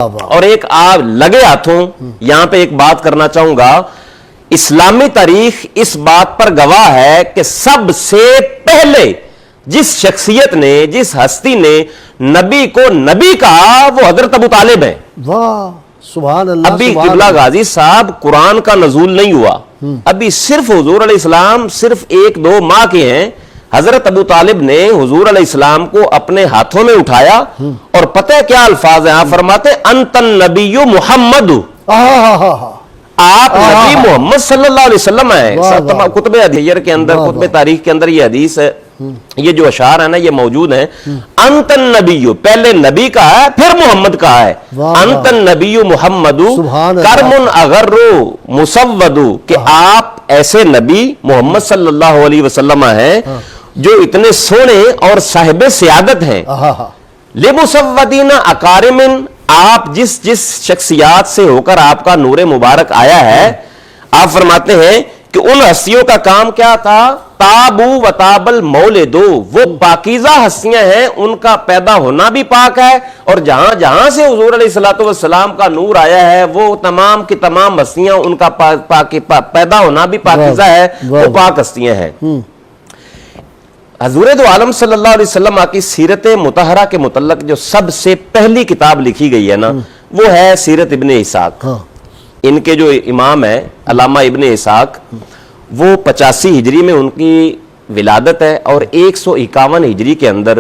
اور ایک آپ لگے ہاتھوں یہاں پہ ایک بات کرنا چاہوں گا، اسلامی تاریخ اس بات پر گواہ ہے کہ سب سے پہلے جس شخصیت نے، جس ہستی نے نبی کو نبی کہا وہ حضرت ابو طالب ہیں۔ واہ سبحان اللہ۔ ابھی قبلہ غازی صاحب قرآن کا نزول نہیں ہوا، ابھی صرف حضور علیہ السلام صرف 1-2 ماہ کے ہیں، حضرت ابو طالب نے حضور علیہ السلام کو اپنے ہاتھوں میں اٹھایا اور پتہ ہے کیا الفاظ ہیں، آپ فرماتے انت النبی محمد، آپ نبی محمد صلی اللہ علیہ وسلم ہیں۔ کتب حدیث کے اندر، کتب تاریخ کے اندر یہ حدیث ہے، یہ جو اشعار ہیں نا یہ موجود ہیں۔ انت النبی، پہلے نبی کہا ہے پھر محمد کہا ہے، انت النبی محمد کرم اغر مسود، کہ آپ ایسے نبی محمد صلی اللہ علیہ وسلم ہیں جو اتنے سونے اور صاحب سعادت ہیں۔ لمسودین اکارم، آپ جس شخصیات سے ہو کر آپ کا نور مبارک آیا ہے، آپ فرماتے ہیں کہ ان ہستیوں کا کام کیا تھا، تابو و تاب المولدو، وہ پاکیزہ ہستیاں ہیں، ان کا پیدا ہونا بھی پاک ہے، اور جہاں جہاں سے حضور علیہ السلام کا نور آیا ہے وہ تمام کی تمام ہستیاں، ان کا پیدا ہونا بھی پاکیزہ ہے، وہ پاک ہستیاں ہیں۔ حضور دو عالم صلی اللہ علیہ وسلم کی سیرت مطہرہ کے متعلق جو سب سے پہلی کتاب لکھی گئی ہے نا، وہ ہے سیرت ابن اسحاق۔ ان کے جو امام ہے علامہ ابن اسحاق، وہ 85 ہجری میں ان کی ولادت ہے اور 151 ہجری کے اندر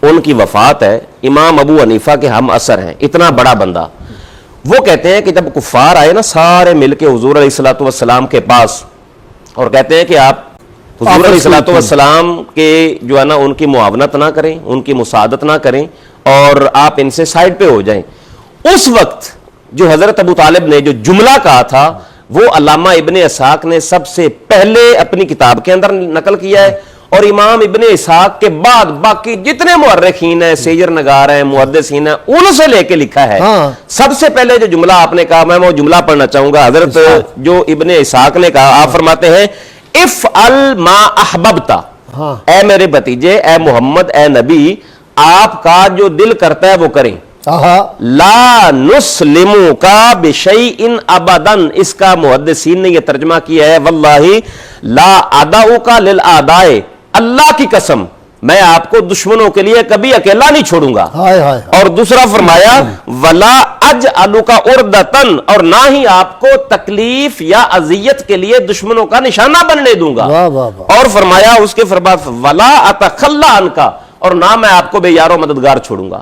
ان کی وفات ہے۔ امام ابو حنیفہ کے ہم عصر ہیں، اتنا بڑا بندہ۔ وہ کہتے ہیں کہ جب کفار آئے نا سارے مل کے حضور علیہ السلام کے پاس اور کہتے ہیں کہ آپ حضور علیہ السلام کے جو ہے نا ان کی معاونت نہ کریں، ان کی مساعدت نہ کریں اور آپ ان سے سائڈ پہ ہو جائیں، اس وقت جو حضرت ابو طالب نے جو جملہ کہا تھا وہ علامہ ابن اسحاق نے سب سے پہلے اپنی کتاب کے اندر نقل کیا ہے، اور امام ابن اسحاق کے بعد باقی جتنے مورخین ہیں، سیر نگار ہیں، محدثین ہیں، ان سے لے کے لکھا ہے۔ سب سے پہلے جو جملہ آپ نے کہا، میں وہ جملہ پڑھنا چاہوں گا، حضرت جو ابن اسحاق نے کہا، آپ فرماتے ہیں افعل ما احببتا، اے میرے بھتیجے، اے محمد، اے نبی، آپ کا جو دل کرتا ہے وہ کریں۔ لا نسلمک بشیء ابدا، اس کا محدثین نے یہ ترجمہ کیا ہے واللہ لا ادعوک للاعداء، اللہ کی قسم میں آپ کو دشمنوں کے لیے کبھی اکیلا نہیں چھوڑوں گا۔ اور دوسرا فرمایا ولا اجعلک عردۃ، اور نہ ہی آپ کو تکلیف یا اذیت کے لیے دشمنوں کا نشانہ بننے دوں گا۔ اور فرمایا اس کے بعد ولا اتخلی عنک، اور نہ میں آپ کو بے یار و مددگار چھوڑوں گا۔